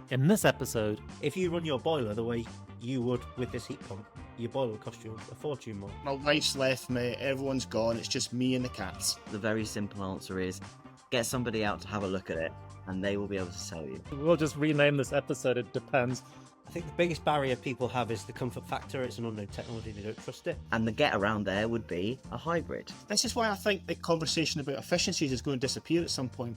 In this episode, if you run your boiler the way you would with this heat pump, your boiler will cost you a fortune more. My wife's left me, everyone's gone, it's just me and the cats. The very simple answer is get somebody out to have a look at it and they will be able to tell you. we'll just rename this episode, it depends. I think the biggest barrier people have is the comfort factor. It's an unknown technology, they don't trust it. And the get around there would be a hybrid. This is why I think the conversation about efficiencies is going to disappear at some point.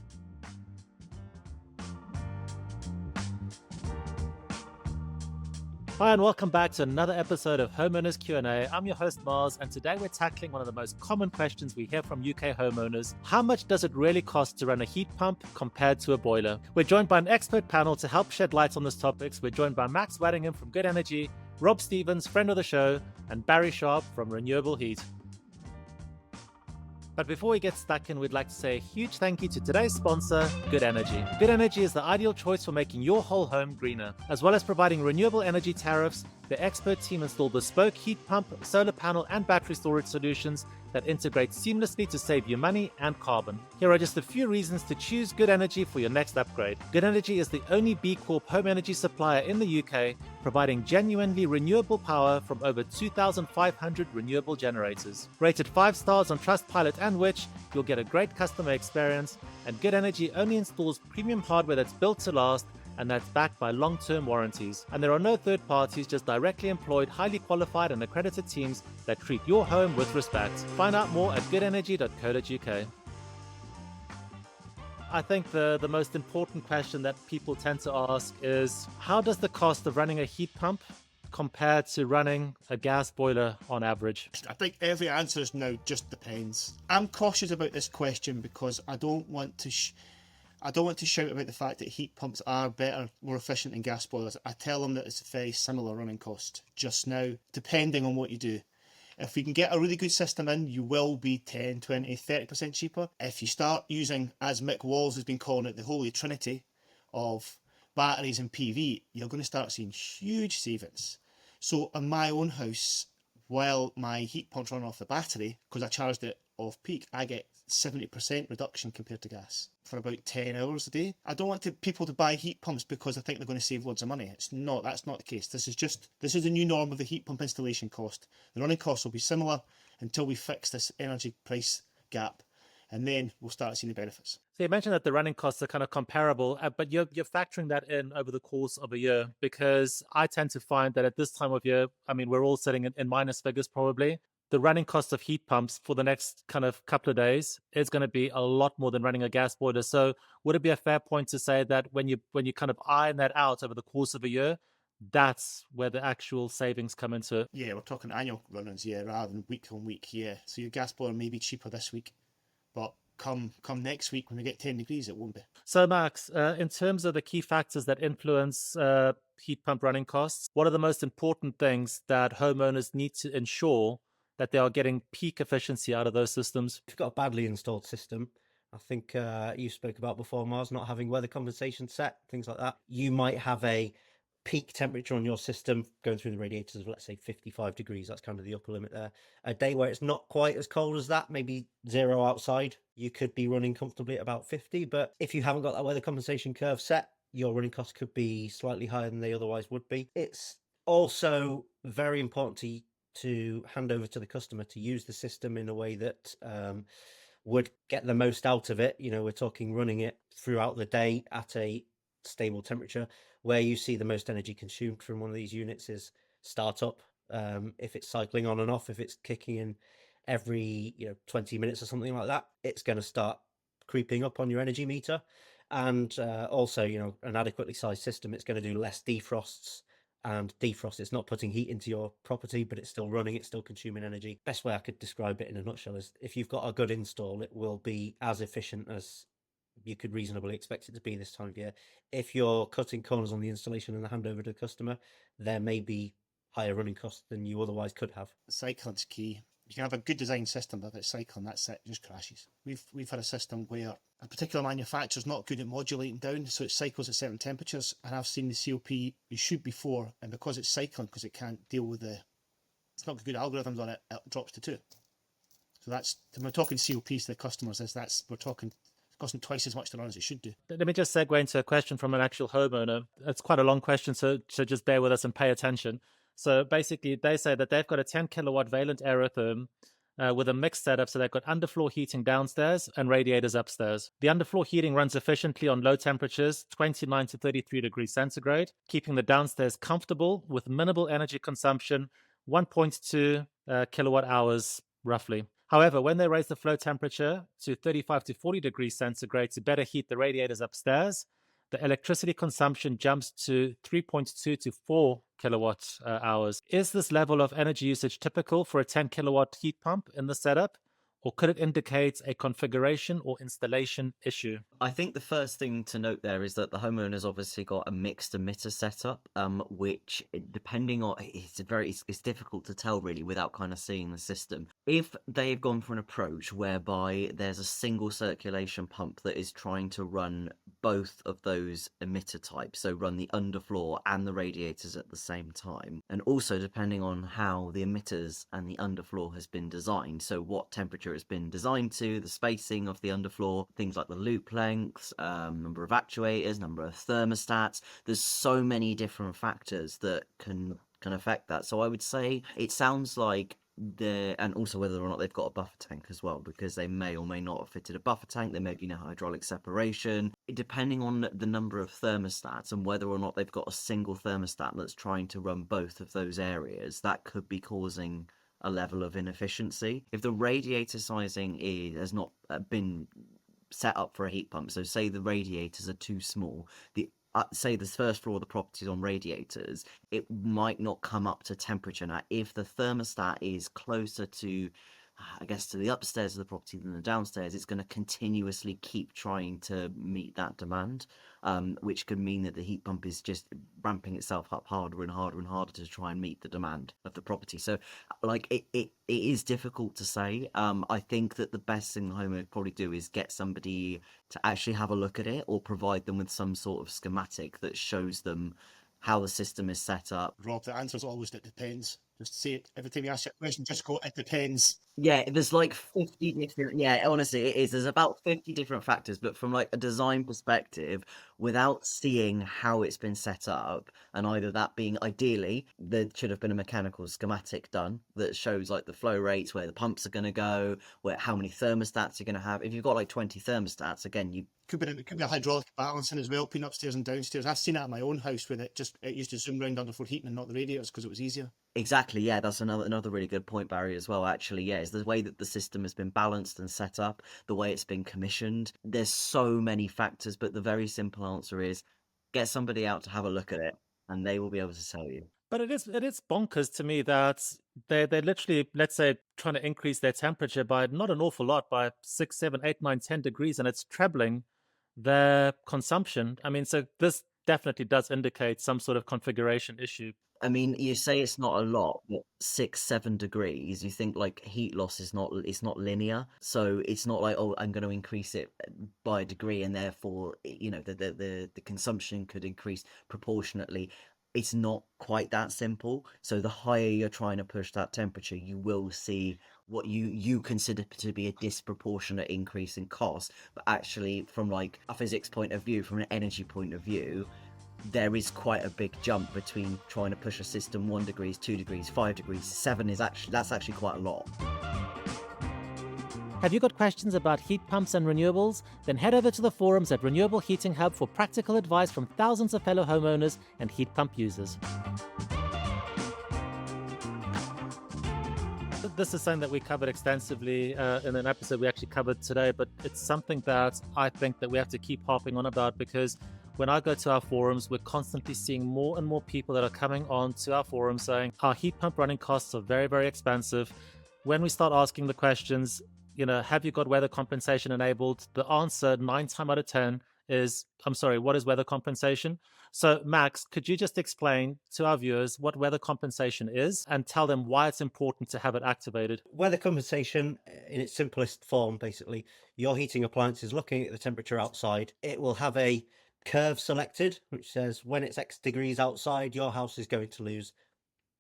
Hi and welcome back to another episode of Homeowners Q&A. I'm your host Mars, and today we're tackling one of the most common questions we hear from UK homeowners. How much does it really cost to run a heat pump compared to a boiler? We're joined by an expert panel to help shed light on this topic. We're joined by Max Waddingham from Good Energy, Rob Stevens, friend of the show, and Barry Sharp from Renewable Heat. But before we get stuck in, we'd like to say a huge thank you to today's sponsor, Good Energy. Good Energy is the ideal choice for making your whole home greener. As well as providing renewable energy tariffs, the expert team install bespoke heat pump, solar panel, and battery storage solutions that integrate seamlessly to save you money and carbon. Here are just a few reasons to choose Good Energy for your next upgrade. Good Energy is the only B Corp home energy supplier in the UK, providing genuinely renewable power from over 2,500 renewable generators. Rated 5 stars on Trustpilot and Which, you'll get a great customer experience, and Good Energy only installs premium hardware that's built to last, and that's backed by long-term warranties. And there are no third parties, just directly employed, highly qualified and accredited teams that treat your home with respect. Find out more at goodenergy.co.uk. I think the most important question that people tend to ask is, how does the cost of running a heat pump compare to running a gas boiler on average? I think every answer is now just depends. I'm cautious about this question because I don't want to shout about the fact that heat pumps are better, more efficient than gas boilers. I tell them that it's a very similar running cost just now, depending on what you do. If we can get a really good system in, you will be 10, 20, 30% cheaper. If you start using, as Mick Walls has been calling it, the holy trinity of batteries and PV, you're going to start seeing huge savings. So in my own house, while my heat pump's running off the battery, because I charged it off peak, I get 70% reduction compared to gas for about 10 hours a day. I don't want people to buy heat pumps because I think they're going to save loads of money. That's not the case. This is the new norm of the heat pump installation cost. The running costs will be similar until we fix this energy price gap, and then we'll start seeing the benefits. So you mentioned that the running costs are kind of comparable, but you're factoring that in over the course of a year, because I tend to find that at this time of year, I mean, we're all sitting in minus figures probably. The running cost of heat pumps for the next kind of couple of days is going to be a lot more than running a gas boiler. So would it be a fair point to say that when you kind of iron that out over the course of a year, that's where the actual savings come into it? Yeah, we're talking annual run-ins, yeah, rather than week on week, yeah. So your gas boiler may be cheaper this week, but come next week when we get 10 degrees, it won't be. So Max, in terms of the key factors that influence heat pump running costs, what are the most important things that homeowners need to ensure that they are getting peak efficiency out of those systems? If you've got a badly installed system, I think you spoke about before, Mars, not having weather compensation set, things like that. You might have a peak temperature on your system going through the radiators of, let's say, 55 degrees. That's kind of the upper limit there. A day where it's not quite as cold as that, maybe 0 outside, you could be running comfortably at about 50. But if you haven't got that weather compensation curve set, your running costs could be slightly higher than they otherwise would be. It's also very important to hand over to the customer to use the system in a way that would get the most out of it. You know, we're talking running it throughout the day at a stable temperature. Where you see the most energy consumed from one of these units is startup. If it's cycling on and off, if it's kicking in every 20 minutes or something like that, it's going to start creeping up on your energy meter. And also, an adequately sized system, it's going to do less defrosts. And defrost, it's not putting heat into your property, but it's still running, it's still consuming energy. Best way I could describe it in a nutshell is, if you've got a good install, it will be as efficient as you could reasonably expect it to be this time of year. If you're cutting corners on the installation and the handover to the customer, there may be higher running costs than you otherwise could have. Cycling's key. You can have a good design system, but if it's cycling, that's it, it just crashes. We've had a system where a particular manufacturer's not good at modulating down, so it cycles at certain temperatures, and I've seen the COP you shoot before, and because it's cycling, because it can't deal with it's not got good algorithms on it, it drops to 2. So that's, when we're talking COPs to the customers, we're talking costing twice as much to run as it should do. Let me just segue into a question from an actual homeowner. It's quite a long question, so just bear with us and pay attention. So basically, they say that they've got a 10 kilowatt Valent aerotherm with a mixed setup. So they've got underfloor heating downstairs and radiators upstairs. The underfloor heating runs efficiently on low temperatures, 29 to 33 degrees centigrade, keeping the downstairs comfortable with minimal energy consumption, 1.2 kilowatt hours roughly. However, when they raise the flow temperature to 35 to 40 degrees centigrade to better heat the radiators upstairs, the electricity consumption jumps to 3.2 to 4 kilowatt hours. Is this level of energy usage typical for a 10 kilowatt heat pump in the setup? Or could it indicate a configuration or installation issue? I think the first thing to note there is that the homeowner's obviously got a mixed emitter setup, which depending on it's difficult to tell really without kind of seeing the system. If they've gone for an approach whereby there's a single circulation pump that is trying to run both of those emitter types, so run the underfloor and the radiators at the same time, and also depending on how the emitters and the underfloor has been designed, so what temperature it's been designed to, the spacing of the underfloor, things like the loop lengths, number of actuators, number of thermostats. There's so many different factors that can affect that. So I would say it sounds like and also whether or not they've got a buffer tank as well, because they may or may not have fitted a buffer tank. There may be no hydraulic separation. Depending on the number of thermostats and whether or not they've got a single thermostat that's trying to run both of those areas, that could be causing a level of inefficiency. If the radiator sizing has not been set up for a heat pump, so say the radiators are too small, say the first floor of the property is on radiators, it might not come up to temperature. Now, if the thermostat is closer to, I guess, to the upstairs of the property than the downstairs, it's going to continuously keep trying to meet that demand, which could mean that the heat pump is just ramping itself up harder and harder and harder to try and meet the demand of the property. So, like, it is difficult to say. I think that the best thing the homeowner would probably do is get somebody to actually have a look at it, or provide them with some sort of schematic that shows them how the system is set up. Rob, the answer is always it depends. Just say it every time you ask a question, just go, it depends. Yeah, there's like 50 different, yeah, honestly, it is. There's about 50 different factors, but from like a design perspective, without seeing how it's been set up, and either that being ideally, there should have been a mechanical schematic done that shows like the flow rates, where the pumps are going to go, how many thermostats you're going to have. If you've got like 20 thermostats, again, you Could be a hydraulic balancing as well, putting upstairs and downstairs. I've seen it at my own house where it used to zoom round underfloor heating and not the radiators because it was easier. Exactly, yeah, that's another really good point, Barry, as well, actually. Yeah, is the way that the system has been balanced and set up, the way it's been commissioned. There's so many factors, but the very simple answer is get somebody out to have a look at it, and they will be able to tell you. But it is bonkers to me that they're literally, let's say, trying to increase their temperature by not an awful lot, by 6, 7, 8, 9, 10 degrees, and it's trebling their consumption. I mean, so this definitely does indicate some sort of configuration issue. I mean, you say it's not a lot, but 6, 7 degrees, you think like heat loss is not linear. So it's not like, oh, I'm going to increase it by a degree and therefore, the consumption could increase proportionately. It's not quite that simple. So the higher you're trying to push that temperature, you will see what you consider to be a disproportionate increase in cost. But actually, from like a physics point of view, from an energy point of view, there is quite a big jump between trying to push a system 1 degree, 2 degrees, 5 degrees, 7 that's actually quite a lot. Have you got questions about heat pumps and renewables? Then head over to the forums at Renewable Heating Hub for practical advice from thousands of fellow homeowners and heat pump users. This is something that we covered extensively in an episode we actually covered today, but it's something that I think that we have to keep harping on about, because when I go to our forums, we're constantly seeing more and more people that are coming on to our forum saying our heat pump running costs are very, very expensive. When we start asking the questions, have you got weather compensation enabled? The answer 9 times out of 10 is, I'm sorry, what is weather compensation? So Max, could you just explain to our viewers what weather compensation is and tell them why it's important to have it activated? Weather compensation, in its simplest form, basically, your heating appliance is looking at the temperature outside. It will have a curve selected, which says when it's X degrees outside, your house is going to lose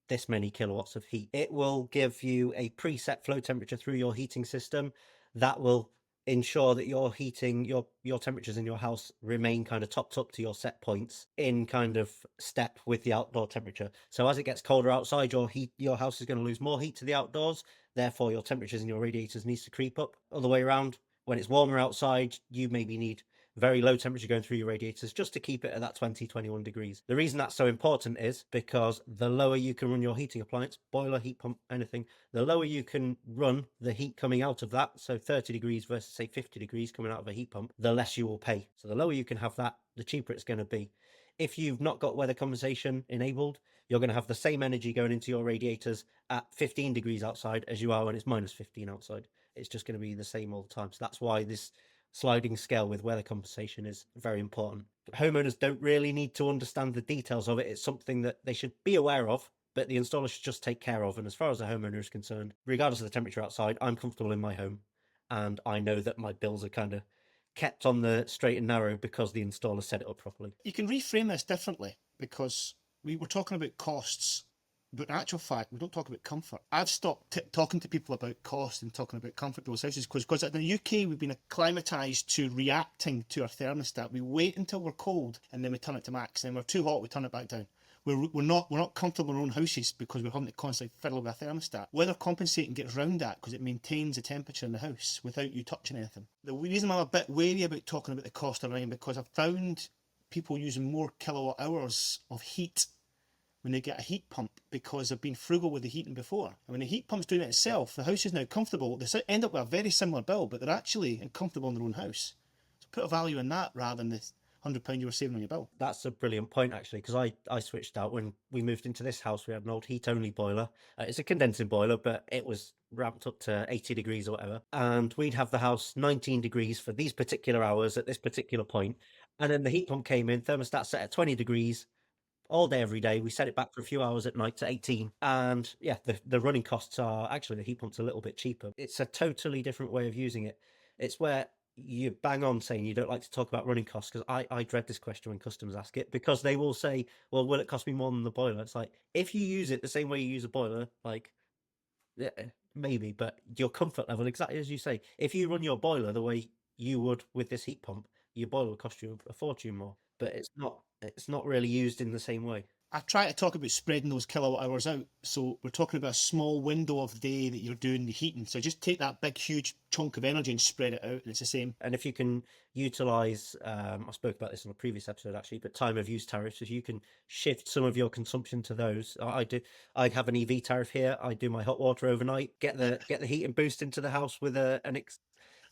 this many kilowatts of heat. It will give you a preset flow temperature through your heating system that will ensure that your heating, your temperatures in your house remain kind of topped up to your set points in kind of step with the outdoor temperature. So as it gets colder outside, your house is going to lose more heat to the outdoors. Therefore, your temperatures in your radiators needs to creep up. Other way around, when it's warmer outside, you maybe need very low temperature going through your radiators just to keep it at that 20, 21 degrees. The reason that's so important is because the lower you can run your heating appliance, boiler, heat pump, anything, the lower you can run the heat coming out of that, so 30 degrees versus say 50 degrees coming out of a heat pump, the less you will pay. So the lower you can have that, the cheaper it's going to be. If you've not got weather compensation enabled, you're going to have the same energy going into your radiators at 15 degrees outside as you are when it's minus 15 outside. It's just going to be the same all the time. So that's why this sliding scale with weather compensation is very important. Homeowners don't really need to understand the details of it. It's something that they should be aware of, but the installer should just take care of. And as far as the homeowner is concerned, regardless of the temperature outside, I'm comfortable in my home. And I know that my bills are kind of kept on the straight and narrow because the installer set it up properly. You can reframe this differently, because we were talking about costs, but in actual fact, we don't talk about comfort. I've stopped talking to people about cost and talking about comfort people's houses because in the UK, we've been acclimatised to reacting to our thermostat. We wait until we're cold and then we turn it to max. And when we're too hot, we turn it back down. We're not comfortable in our own houses because we're having to constantly fiddle with a thermostat. Weather compensating gets round that because it maintains the temperature in the house without you touching anything. The reason I'm a bit wary about talking about the cost of rain, because I've found people using more kilowatt hours of heat when they get a heat pump because they've been frugal with the heating before. And when the heat pump's doing it itself, the house is now comfortable. They end up with a very similar bill, but they're actually comfortable in their own house. So put a value in that rather than the £100 you were saving on your bill. That's a brilliant point, actually, because I switched out when we moved into this house. We had an old heat-only boiler. It's a condensing boiler, but it was ramped up to 80 degrees or whatever. And we'd have the house 19 degrees for these particular hours at this particular point. And then the heat pump came in, thermostat set at 20 degrees, all day, every day. We set it back for a few hours at night to 18. And yeah, the running costs are actually, the heat pump's a little bit cheaper. It's a totally different way of using it. It's where you bang on saying you don't like to talk about running costs, because I dread this question when customers ask it, because they will say, well, will it cost me more than the boiler? It's like, if you use it the same way you use a boiler, like, yeah, maybe, but your comfort level, exactly as you say, if you run your boiler the way you would with this heat pump, your boiler will cost you a fortune more. But it's not really used in the same way. I try to talk about spreading those kilowatt hours out. So we're talking about a small window of day that you're doing the heating. So just take that big, huge chunk of energy and spread it out, and it's the same. And if you can utilize, I spoke about this on a previous episode actually, but time of use tariffs, if you can shift some of your consumption to those. I have an EV tariff here. I do my hot water overnight, get the heating boost into the house with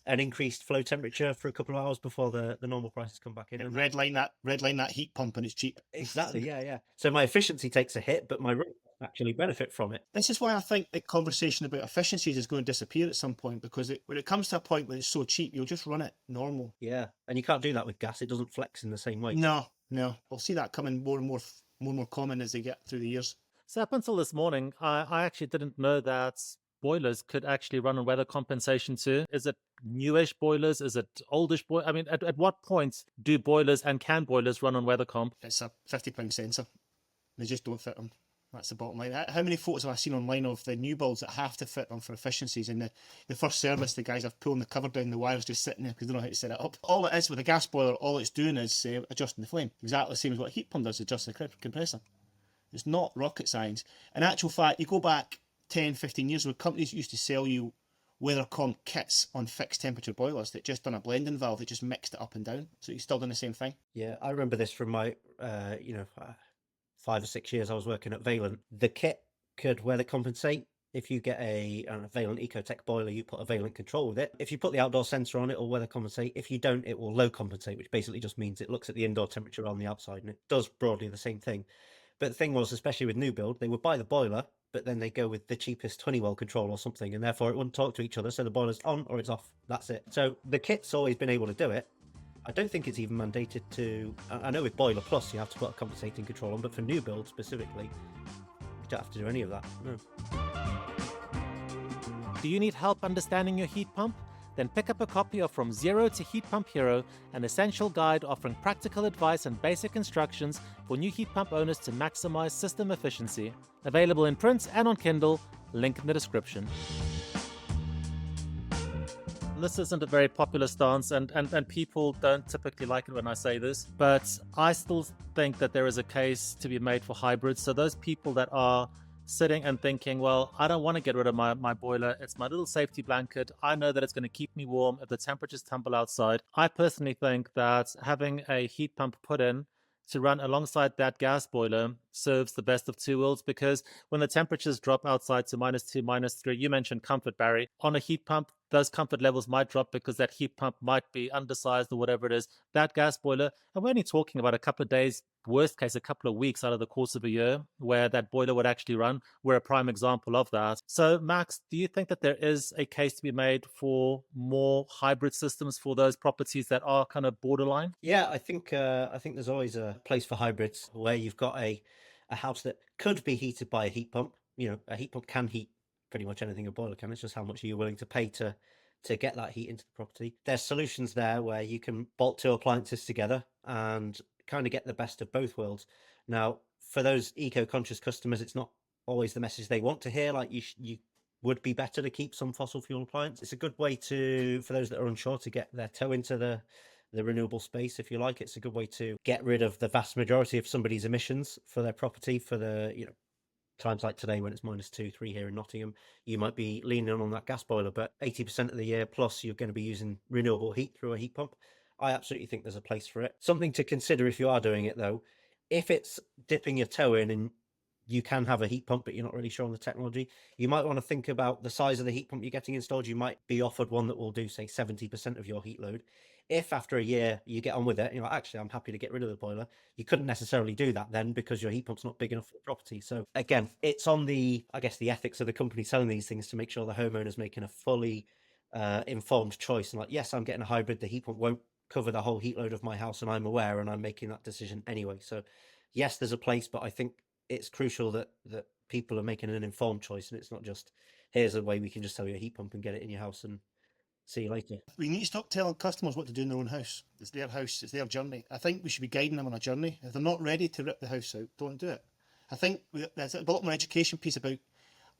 an increased flow temperature for a couple of hours before the normal prices come back in. And redline that heat pump, and it's cheap. Exactly, yeah. So my efficiency takes a hit, but my rent actually benefit from it. This is why I think the conversation about efficiencies is going to disappear at some point, because when it comes to a point where it's so cheap, you'll just run it normal. Yeah, and you can't do that with gas. It doesn't flex in the same way. No. We'll see that coming more and more common as they get through the years. So up until this morning, I actually didn't know that boilers could actually run on weather compensation too. Is it newish boilers? Is it oldish boilers? I mean, at what point do boilers and can boilers run on weather comp? It's a £50 sensor. They just don't fit them. That's the bottom line. How many photos have I seen online of the new builds that have to fit them for efficiencies? And the first service, the guys have pulling the cover down, the wire's just sitting there because they don't know how to set it up. All it is with a gas boiler, all it's doing is adjusting the flame. Exactly the same as what a heat pump does, adjust the compressor. It's not rocket science. In actual fact, you go back 10, 15 years ago, companies used to sell you WeatherCom kits on fixed temperature boilers that just done a blending valve that just mixed it up and down. So you're still doing the same thing. Yeah, I remember this from my, 5 or 6 years I was working at Valent. The kit could weather compensate. If you get a Valent Ecotech boiler, you put a Valent control with it. If you put the outdoor sensor on, it will weather compensate. If you don't, it will low compensate, which basically just means it looks at the indoor temperature on the outside, and it does broadly the same thing. But the thing was, especially with new build, they would buy the boiler, but then they go with the cheapest Honeywell control or something, and therefore it wouldn't talk to each other, so the boiler's on or it's off. That's it. So the kit's always been able to do it. I don't think it's even mandated to... I know with Boiler Plus you have to put a compensating control on, but for new build specifically, you don't have to do any of that. No. Do you need help understanding your heat pump? Then pick up a copy of From Zero to Heat Pump Hero, an essential guide offering practical advice and basic instructions for new heat pump owners to maximize system efficiency. Available in print and on Kindle, link in the description. this isn't a very popular stance, and people don't typically like it when I say this, but I still think that there is a case to be made for hybrids. So those people that are sitting and thinking, well, I don't want to get rid of my boiler. It's my little safety blanket. I know that it's going to keep me warm if the temperatures tumble outside. I personally think that having a heat pump put in to run alongside that gas boiler serves the best of two worlds, because when the temperatures drop outside to -2, -3, you mentioned comfort, Barry, on a heat pump, those comfort levels might drop because that heat pump might be undersized or whatever it is. That gas boiler, and we're only talking about a couple of days, worst case, a couple of weeks out of the course of a year where that boiler would actually run. We're a prime example of that. So, Max, do you think that there is a case to be made for more hybrid systems for those properties that are kind of borderline? Yeah, I think there's always a place for hybrids where you've got a house that could be heated by a heat pump. You know, a heat pump can heat pretty much anything a boiler can. It's just how much are you willing to pay to get that heat into the property. There's solutions there where you can bolt two appliances together and kind of get the best of both worlds. Now, for those eco-conscious customers, it's not always the message they want to hear. Like you would be better to keep some fossil fuel appliance. It's a good way for those that are unsure, to get their toe into the renewable space, if you like. It's a good way to get rid of the vast majority of somebody's emissions for their property. For the times like today when it's -2, -3 here in Nottingham, you might be leaning on that gas boiler, but 80% of the year plus you're going to be using renewable heat through a heat pump. I absolutely think there's a place for it. Something to consider if you are doing it though, if it's dipping your toe in and you can have a heat pump but you're not really sure on the technology, you might want to think about the size of the heat pump you're getting installed. You might be offered one that will do, say, 70% of your heat load. If after a year you get on with it, actually, I'm happy to get rid of the boiler, you couldn't necessarily do that then because your heat pump's not big enough for the property. So again, it's on the ethics of the company selling these things to make sure the homeowner's making a fully informed choice. And yes, I'm getting a hybrid. The heat pump won't cover the whole heat load of my house, and I'm aware, and I'm making that decision anyway. So yes, there's a place, but I think it's crucial that people are making an informed choice, and it's not just, here's a way we can just sell you a heat pump and get it in your house and see you later. We need to stop telling customers what to do in their own house. It's their house, it's their journey. I think we should be guiding them on a journey. If they're not ready to rip the house out, don't do it. I think there's a lot more education piece about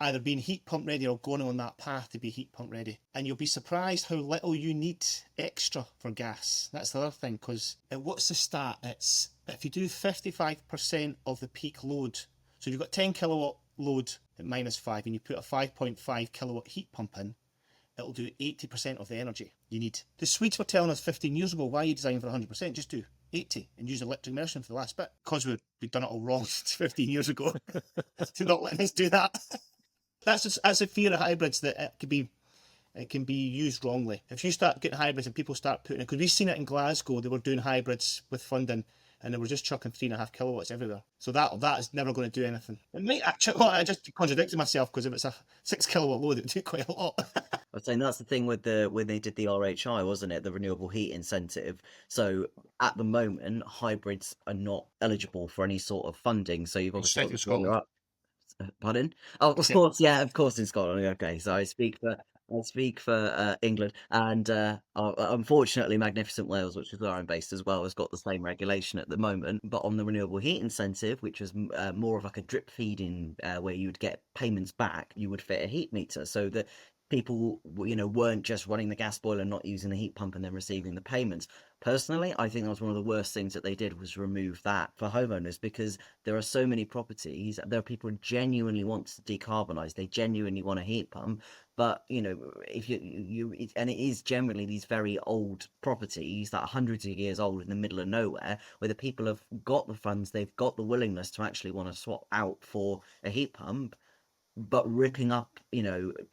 either being heat pump ready or going on that path to be heat pump ready. And you'll be surprised how little you need extra for gas. That's the other thing, because what's the stat? It's if you do 55% of the peak load, so you've got 10 kilowatt load at -5 and you put a 5.5 kilowatt heat pump in, it'll do 80% of the energy you need. The Swedes were telling us 15 years ago, why are you designing for 100%? Just do 80 and use electric immersion for the last bit. Because we've done it all wrong 15 years ago. To not letting us do that. That's a fear of hybrids, that it can be used wrongly. If you start getting hybrids and people start putting it, because we've seen it in Glasgow, they were doing hybrids with funding and they were just chucking 3.5 kilowatts everywhere. So that is never going to do anything. I just contradicted myself, because if it's a 6 kilowatt load, it would do quite a lot. I was saying that's the thing with when they did the RHI, wasn't it? The renewable heat incentive. So at the moment, hybrids are not eligible for any sort of funding. So you've obviously got to scroll up. Pardon? Oh, of course, yeah, of course in Scotland. Okay, so I speak for England, and unfortunately, Magnificent Wales, which is where I'm based as well, has got the same regulation at the moment. But on the renewable heat incentive, which was more of like a drip feeding, where you would get payments back, you would fit a heat meter, so that people, weren't just running the gas boiler, not using the heat pump, and then receiving the payments. Personally, I think that was one of the worst things that they did, was remove that for homeowners, because there are so many properties, there are people who genuinely want to decarbonise, they genuinely want a heat pump, but if and it is generally these very old properties that are hundreds of years old in the middle of nowhere, where the people have got the funds, they've got the willingness to actually want to swap out for a heat pump, but ripping up,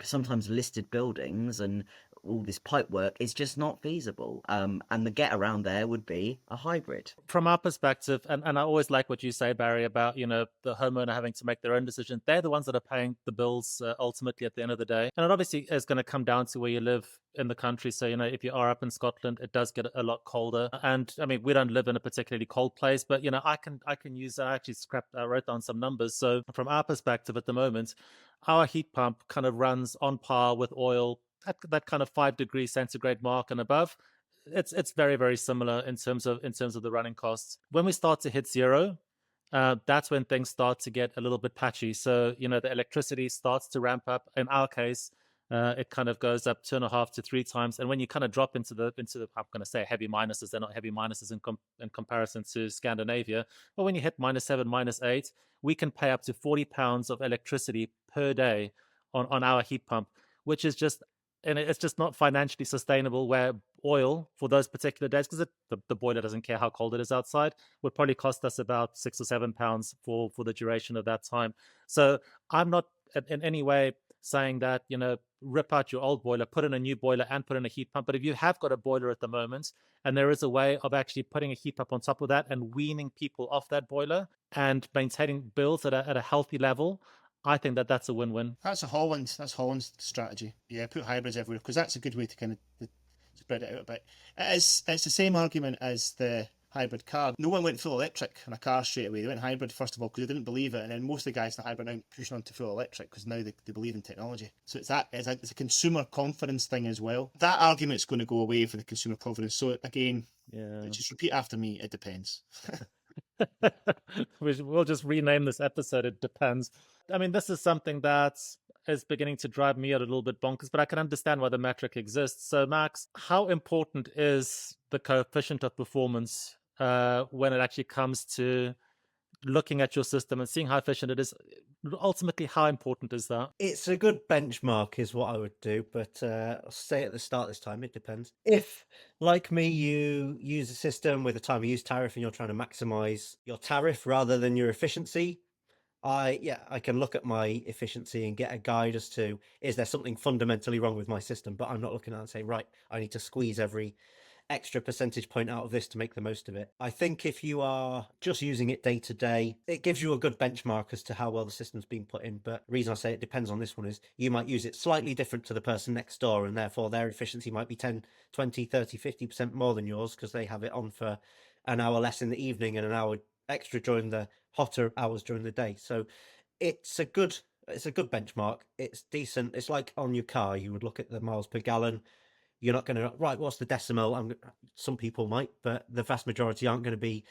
sometimes listed buildings and all this pipe work is just not feasible. And the get around there would be a hybrid. From our perspective, and I always like what you say, Barry, about, the homeowner having to make their own decision. They're the ones that are paying the bills ultimately at the end of the day. And it obviously is going to come down to where you live in the country. So, if you are up in Scotland, it does get a lot colder. And I mean, we don't live in a particularly cold place, but, I can use, I actually wrote down some numbers. So from our perspective at the moment, our heat pump kind of runs on par with oil at that kind of 5 degrees centigrade mark and above. It's very, very similar in terms of the running costs. When we start to hit zero, that's when things start to get a little bit patchy. So, the electricity starts to ramp up. In our case, it kind of goes up 2.5 to 3 times. And when you kind of drop into the I'm going to say heavy minuses, they're not heavy minuses in comparison to Scandinavia, but when you hit -7, -8, we can pay up to £40 of electricity per day on our heat pump, which is just, and it's just not financially sustainable. Where oil for those particular days, because the boiler doesn't care how cold it is outside, would probably cost us about £6 or £7 for the duration of that time. So I'm not in any way saying that, rip out your old boiler, put in a new boiler, and put in a heat pump. But if you have got a boiler at the moment, and there is a way of actually putting a heat pump on top of that and weaning people off that boiler and maintaining bills at a healthy level, I think that that's a win-win. That's Holland's strategy. Yeah, put hybrids everywhere, because that's a good way to kind of spread it out a bit. It's the same argument as the hybrid car. No one went full electric in a car straight away. They went hybrid first of all because they didn't believe it, and then most of the guys in the hybrid are now pushing on to full electric because now they believe in technology. So it's a consumer confidence thing as well. That argument's going to go away for the consumer confidence. So again, just repeat after me. It depends. We'll just rename this episode "It Depends." I mean, this is something that is beginning to drive me a little bit bonkers, but I can understand why the metric exists. So, Max, how important is the coefficient of performance when it actually comes to looking at your system and seeing how efficient it is? Ultimately, how important is that? It's a good benchmark is what I would do, but I'll say at the start this time, it depends. If, like me, you use a system with a time of use tariff and you're trying to maximize your tariff rather than your efficiency, I can look at my efficiency and get a guide as to, is there something fundamentally wrong with my system? But I'm not looking at it and say, right, I need to squeeze every extra percentage point out of this to make the most of it. I think if you are just using it day to day, it gives you a good benchmark as to how well the system's been put in. But the reason I say it depends on this one is you might use it slightly different to the person next door, and therefore their efficiency might be 10, 20, 30, 50% more than yours because they have it on for an hour less in the evening and an hour extra during the hotter hours during the day. So it's a good benchmark. It's decent. It's like on your car, you would look at the miles per gallon. You're not going to, right, what's the decimal? Some people might, but the vast majority aren't going to be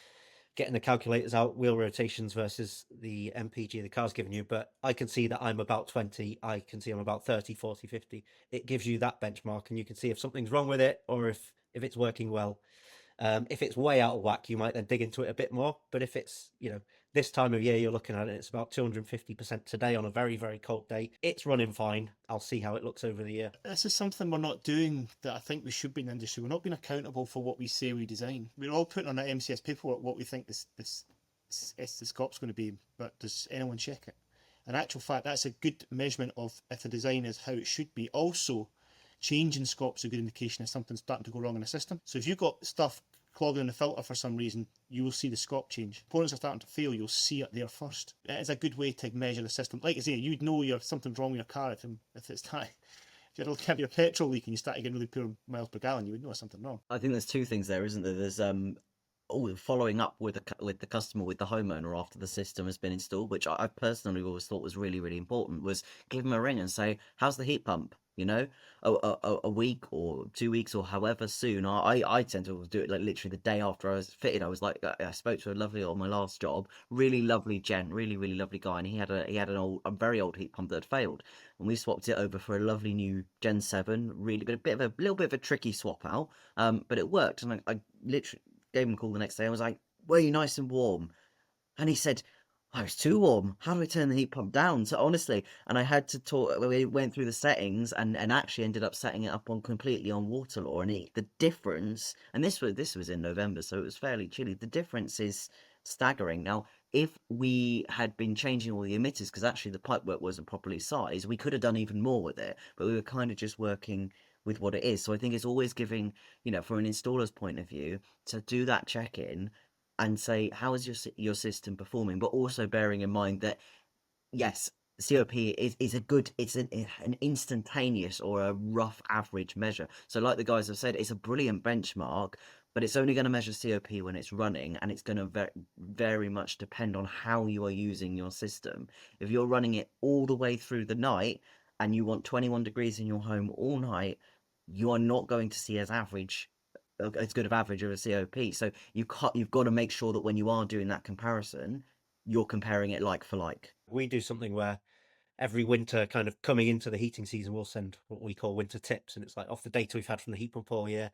getting the calculators out, wheel rotations versus the MPG the car's giving you. But I can see that I'm about 20. I can see I'm about 30, 40, 50. It gives you that benchmark, and you can see if something's wrong with it or if it's working well. If it's way out of whack, you might then dig into it a bit more. But if it's, this time of year you're looking at it, it's about 250% today on a very, very cold day. It's running fine. I'll see how it looks over the year. This is something we're not doing that I think we should be in the industry. We're not being accountable for what we say we design. We're all putting on that MCS paperwork what we think this SCOP's going to be, but does anyone check it? In actual fact, that's a good measurement of if the design is how it should be. Also, changing SCOP's a good indication of something starting to go wrong in the system. So if you've got stuff clogging in the filter for some reason, you will see the SCOP change. Components are starting to fail, you'll see it there first. It is a good way to measure the system. Like I say, you'd know something's wrong with your car if it's high. If you're looking at your petrol leak and you start getting really poor miles per gallon, you would know there's something wrong. I think there's two things there, isn't there? There's following up with the customer, with the homeowner after the system has been installed, which I personally always thought was really, really important, was give them a ring and say, how's the heat pump? A week or 2 weeks or however soon. I tend to do it like literally the day after I was fitted. I was like, I spoke to a lovely on my last job, really lovely gent, really, really lovely guy, and he had a very old heat pump that had failed, and we swapped it over for a lovely new Gen 7, really good, a little bit of a tricky swap out, but it worked, and I literally gave him a call the next day. I was like, were you nice and warm? And he said, I was too warm. How do I turn the heat pump down? So honestly, and I had to talk, we went through the settings and actually ended up setting it up completely on water law. And the difference, and this was in November, so it was fairly chilly. The difference is staggering. Now, if we had been changing all the emitters, because actually the pipework wasn't properly sized, we could have done even more with it, but we were kind of just working with what it is. So I think it's always giving, from an installer's point of view, to do that check-in and say, how is your system performing? But also bearing in mind that, yes, COP is a good, it's an instantaneous or a rough average measure. So like the guys have said, it's a brilliant benchmark, but it's only going to measure COP when it's running, and it's going to very much depend on how you are using your system. If you're running it all the way through the night and you want 21 degrees in your home all night, you are not going to see as good of average of a COP. So you've got to make sure that when you are doing that comparison, you're comparing it like for like. We do something where every winter, kind of coming into the heating season, we'll send what we call winter tips, and it's like, off the data we've had from the heat pump all year,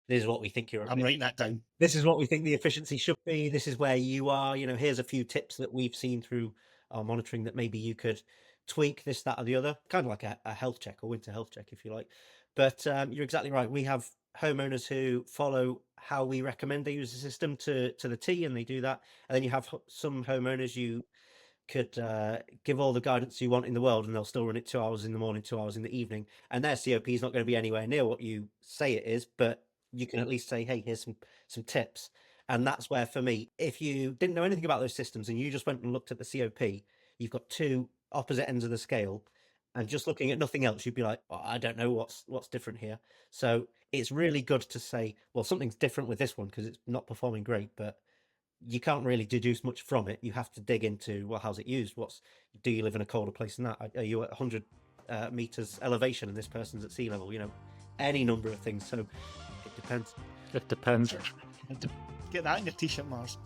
this is what we think I'm writing that down. this is what we think the efficiency should be. This is where you are. Here's a few tips that we've seen through our monitoring that maybe you could tweak, this, that, or the other. Kind of like a health check, or winter health check, if you like. But you're exactly right. We have homeowners who follow how we recommend they use the system to the T, and they do that. And then you have some homeowners you could give all the guidance you want in the world, and they'll still run it 2 hours in the morning, 2 hours in the evening, and their COP is not going to be anywhere near what you say it is, but you can at least say, hey, here's some tips. And that's where, for me, if you didn't know anything about those systems and you just went and looked at the COP, you've got two opposite ends of the scale, and just looking at nothing else, you'd be like, oh, I don't know what's different here. So it's really good to say, well, something's different with this one because it's not performing great, but you can't really deduce much from it. You have to dig into, well, how's it used? Do you live in a colder place than that? Are you at 100 meters elevation and this person's at sea level? Any number of things. So it depends. It depends. Get that in your t-shirt, Mars.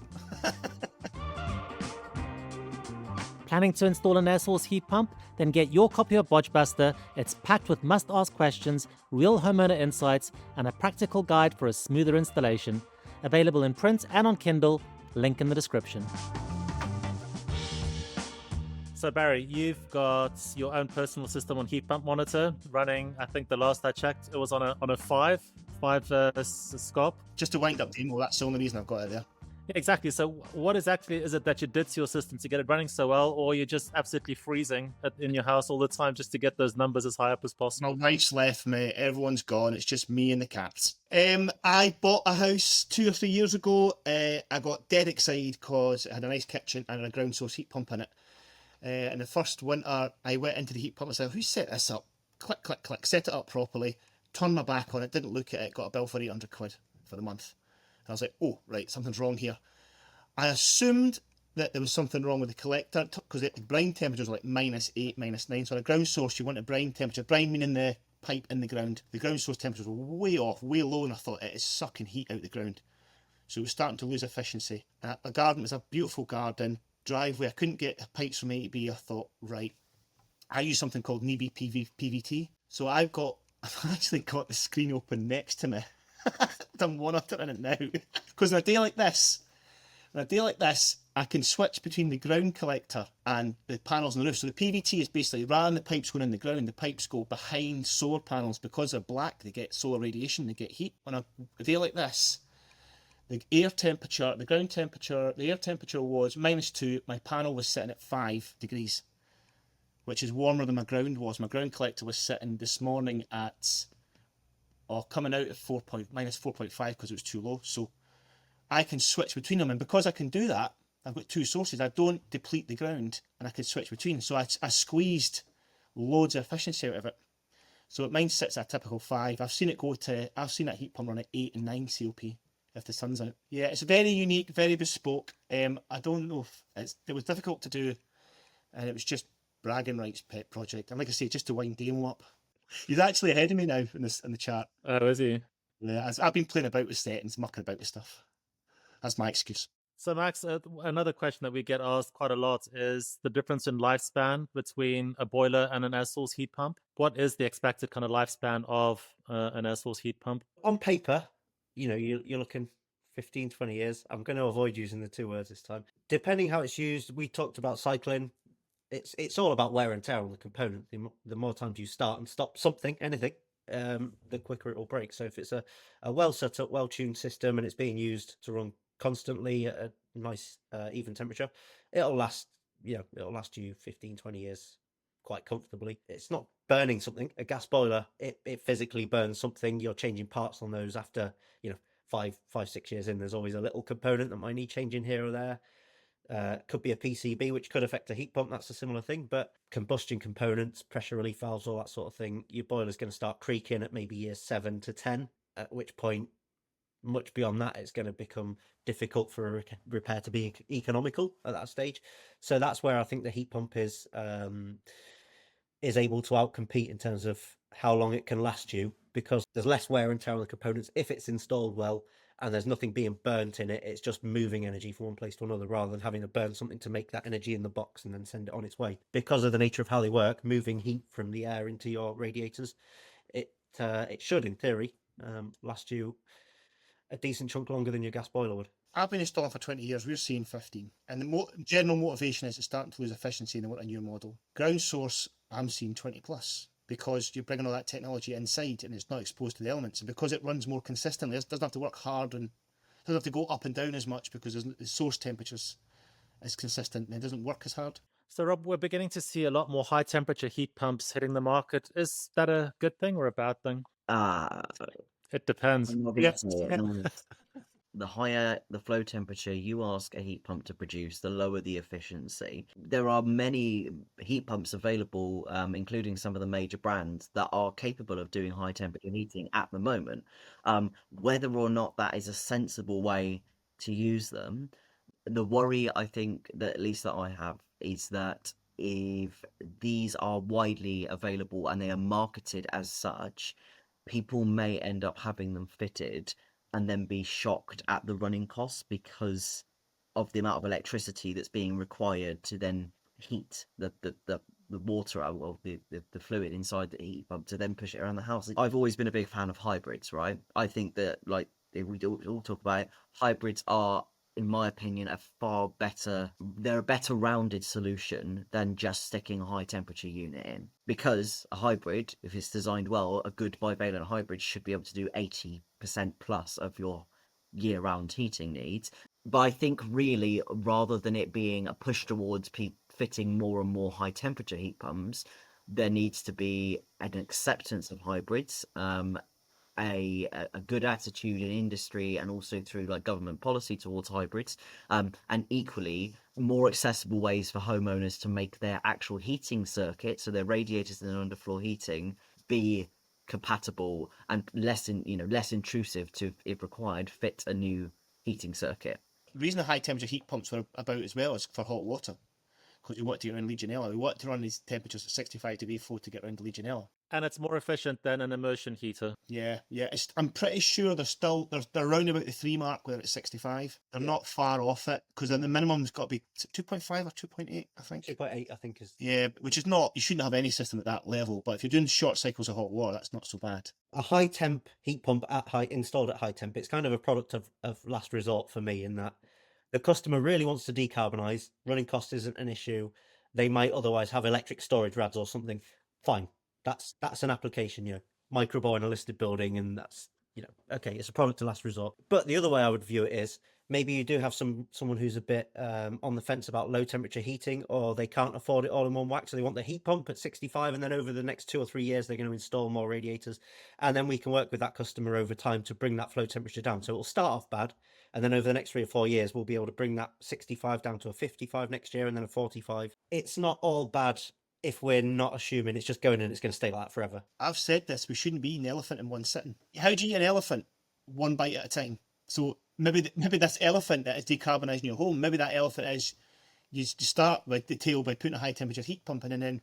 Planning to install an air source heat pump? Then get your copy of Bodge Buster. It's packed with must-ask questions, real homeowner insights, and a practical guide for a smoother installation. Available in print and on Kindle. Link in the description. So Barry, you've got your own personal system on heat pump monitor running. I think the last I checked, it was on a 5 SCOP. Just to wind up demo, that's the only reason I've got it there. Yeah, exactly. So what exactly is it that you did to your system to get it running so well, or you're just absolutely freezing in your house all the time just to get those numbers as high up as possible? My wife's left me, everyone's gone, it's just me and the cats. I bought a house 2 or 3 years ago. I got dead excited because it had a nice kitchen and a ground source heat pump in it. In the first winter, I went into the heat pump and said, who set this up? Click, click, click, set it up properly, turned my back on it, didn't look at it, got a bill for £800 for the month. And I was like, oh, right, something's wrong here. I assumed that there was something wrong with the collector because the brine temperature was like -8, -9. So on a ground source, you want a brine temperature, brine meaning the pipe in the ground. The ground source temperature was way off, way low, and I thought it is sucking heat out the ground. So it was starting to lose efficiency. The garden was a beautiful garden, driveway. I couldn't get pipes from A to B. I thought, right, I use something called NIBE PVT. So I've actually got the screen open next to me. I'm monitoring it now. Because on a day like this, I can switch between the ground collector and the panels on the roof. So the PVT is basically, rather than the pipes going in the ground, the pipes go behind solar panels. Because they're black, they get solar radiation, they get heat. On a day like this, the air temperature, the ground temperature, the air temperature was -2. My panel was sitting at 5 degrees, which is warmer than my ground was. My ground collector was sitting this morning at, coming out at -4.5 because it was too low. So I can switch between them, and because I can do that, I've got two sources. I don't deplete the ground, and I can switch between. So I squeezed loads of efficiency out of it. So mine sits at a typical 5. I've seen that heat pump run at 8 and 9 COP if the sun's out. Yeah, it's very unique, very bespoke. I don't know if it was difficult to do, and it was just bragging rights pet project. And like I say, just to wind Damo up. He's actually ahead of me now in the chat. Oh, is he? Yeah, I've been playing about with settings, mucking about with stuff. That's my excuse. So Max, another question that we get asked quite a lot is the difference in lifespan between a boiler and an air source heat pump. What is the expected kind of lifespan of an air source heat pump? On paper, you're looking 15, 20 years. I'm going to avoid using the 2 words this time. Depending how it's used, we talked about cycling. It's all about wear and tear on the component. The more times you start and stop something, anything, the quicker it will break. So if it's a well set up, well tuned system and it's being used to run constantly at a nice even temperature, it'll last you 15, 20 years quite comfortably. It's not burning something. A gas boiler, it physically burns something. You're changing parts on those after 5, 6 years in. There's always a little component that might need changing here or there. Could be a PCB, which could affect a heat pump. That's a similar thing. But combustion components, pressure relief valves, all that sort of thing, your boiler's going to start creaking at maybe years 7 to 10, at which point, much beyond that, it's going to become difficult for a repair to be economical at that stage. So that's where I think the heat pump is able to outcompete in terms of how long it can last you, because there's less wear and tear on the components if it's installed well and there's nothing being burnt in it. It's just moving energy from one place to another rather than having to burn something to make that energy in the box and then send it on its way. Because of the nature of how they work, moving heat from the air into your radiators, it should, in theory, last you a decent chunk longer than your gas boiler would. I've been installing for 20 years. We're seeing 15. And the general motivation is it's starting to lose efficiency in a new model. Ground source, I'm seeing 20 plus, because you're bringing all that technology inside and it's not exposed to the elements. And because it runs more consistently, it doesn't have to work hard and doesn't have to go up and down as much because the source temperatures is consistent and it doesn't work as hard. So, Rob, we're beginning to see a lot more high temperature heat pumps hitting the market. Is that a good thing or a bad thing? It depends. I'm not gonna say it, no. The higher the flow temperature you ask a heat pump to produce, the lower the efficiency. There are many heat pumps available, including some of the major brands, that are capable of doing high temperature heating at the moment. Whether or not that is a sensible way to use them, the worry I think that at least that I have is that if these are widely available and they are marketed as such, people may end up having them fitted and then be shocked at the running costs because of the amount of electricity that's being required to then heat the water out, well, the fluid inside the heat pump to then push it around the house. I've always been a big fan of hybrids, right? I think that, like, if we all talk about it, hybrids are, in my opinion, they're a better rounded solution than just sticking a high temperature unit in. Because a hybrid, if it's designed well, a good bivalent hybrid should be able to do 80% plus of your year-round heating needs. But I think really, rather than it being a push towards fitting more and more high temperature heat pumps, there needs to be an acceptance of hybrids, a good attitude in industry and also through like government policy towards hybrids, and equally more accessible ways for homeowners to make their actual heating circuit, so their radiators and their underfloor heating, be compatible and less intrusive to, if required, fit a new heating circuit. The reason the high temperature heat pumps were about as well is for hot water, because you want to get around Legionella. We want to run these temperatures at 65 degree flow to get around Legionella. And it's more efficient than an immersion heater. Yeah. I'm pretty sure they're around about the 3 mark where it's 65. They're not far off it, because the minimum's got to be 2.5 or 2.8, I think. 2.8, I think, is. Yeah, which is not, you shouldn't have any system at that level, but if you're doing short cycles of hot water, that's not so bad. A high temp heat pump installed at high temp, it's kind of a product of last resort for me, in that the customer really wants to decarbonize. Running cost isn't an issue. They might otherwise have electric storage rads or something. Fine. That's an application, microbo in a listed building, and that's, okay, it's a product of last resort. But the other way I would view it is, maybe you do have someone who's a bit on the fence about low temperature heating, or they can't afford it all in one whack, so they want the heat pump at 65, and then over the next 2 or 3 years they're going to install more radiators, and then we can work with that customer over time to bring that flow temperature down. So it'll start off bad, and then over the next 3 or 4 years we'll be able to bring that 65 down to a 55 next year, and then a 45. It's not all bad if we're not assuming it's just going and it's going to stay like that forever. I've said this, we shouldn't be eating an elephant in one sitting. How do you eat an elephant? One bite at a time. So maybe this elephant that is decarbonising your home, maybe that elephant is, you start with the tail by putting a high temperature heat pump in, and then,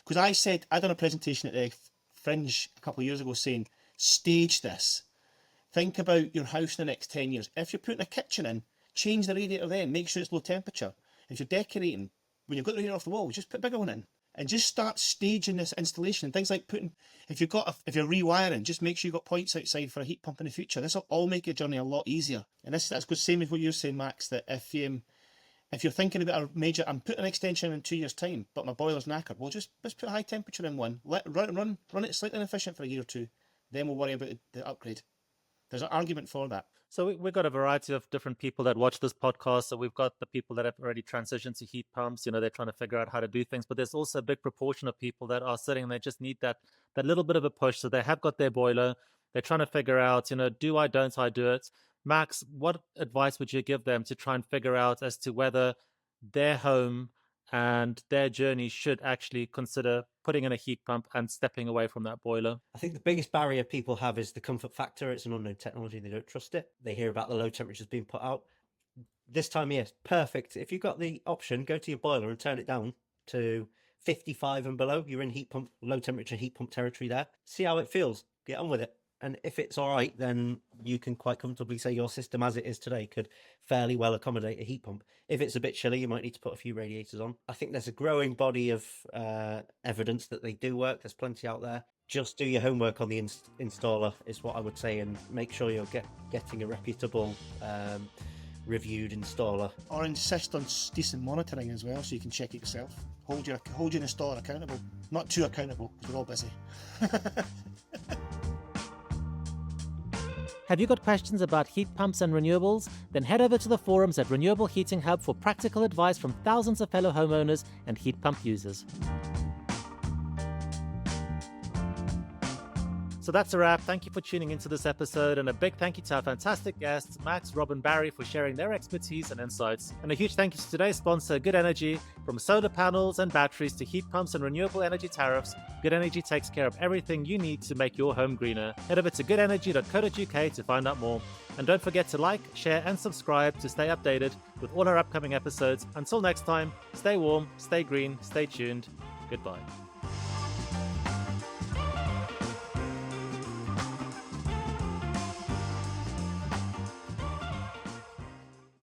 because I done a presentation at the Fringe a couple of years ago saying, stage this. Think about your house in the next 10 years. If you're putting a kitchen in, change the radiator then, make sure it's low temperature. If you're decorating, when you've got the radiator off the wall, just put a bigger one in. And just start staging this installation. And things like if you're rewiring, just make sure you've got points outside for a heat pump in the future. This will all make your journey a lot easier. And that's the same as what you're saying, Max, that if you're thinking about I'm putting an extension in 2 years' time, but my boiler's knackered, well, just put a high temperature in one. Run it slightly inefficient for a year or two. Then we'll worry about the upgrade. There's an argument for that. So we've got a variety of different people that watch this podcast. So we've got the people that have already transitioned to heat pumps. They're trying to figure out how to do things. But there's also a big proportion of people that are sitting and they just need that little bit of a push. So they have got their boiler. They're trying to figure out, do I, don't I do it? Max, what advice would you give them to try and figure out as to whether their home and their journey should actually consider putting in a heat pump and stepping away from that boiler? I think the biggest barrier people have is the comfort factor. It's an unknown technology. They don't trust it. They hear about the low temperatures being put out. This time of year, perfect. If you've got the option, go to your boiler and turn it down to 55 and below. You're in low temperature heat pump territory there. See how it feels. Get on with it. And if it's all right, then you can quite comfortably say your system as it is today could fairly well accommodate a heat pump. If it's a bit chilly, you might need to put a few radiators on. I think there's a growing body of evidence that they do work. There's plenty out there. Just do your homework on the installer is what I would say, and make sure you're getting a reputable reviewed installer. Or insist on decent monitoring as well, so you can check it yourself. Hold your installer accountable. Not too accountable, because we're all busy. Have you got questions about heat pumps and renewables? Then head over to the forums at Renewable Heating Hub for practical advice from thousands of fellow homeowners and heat pump users. So that's a wrap. Thank you for tuning into this episode, and a big thank you to our fantastic guests, Max, Rob, and Barry, for sharing their expertise and insights. And a huge thank you to today's sponsor, Good Energy. From solar panels and batteries to heat pumps and renewable energy tariffs, Good Energy takes care of everything you need to make your home greener. Head over to goodenergy.co.uk to find out more. And don't forget to like, share, and subscribe to stay updated with all our upcoming episodes. Until next time, stay warm, stay green, stay tuned. Goodbye.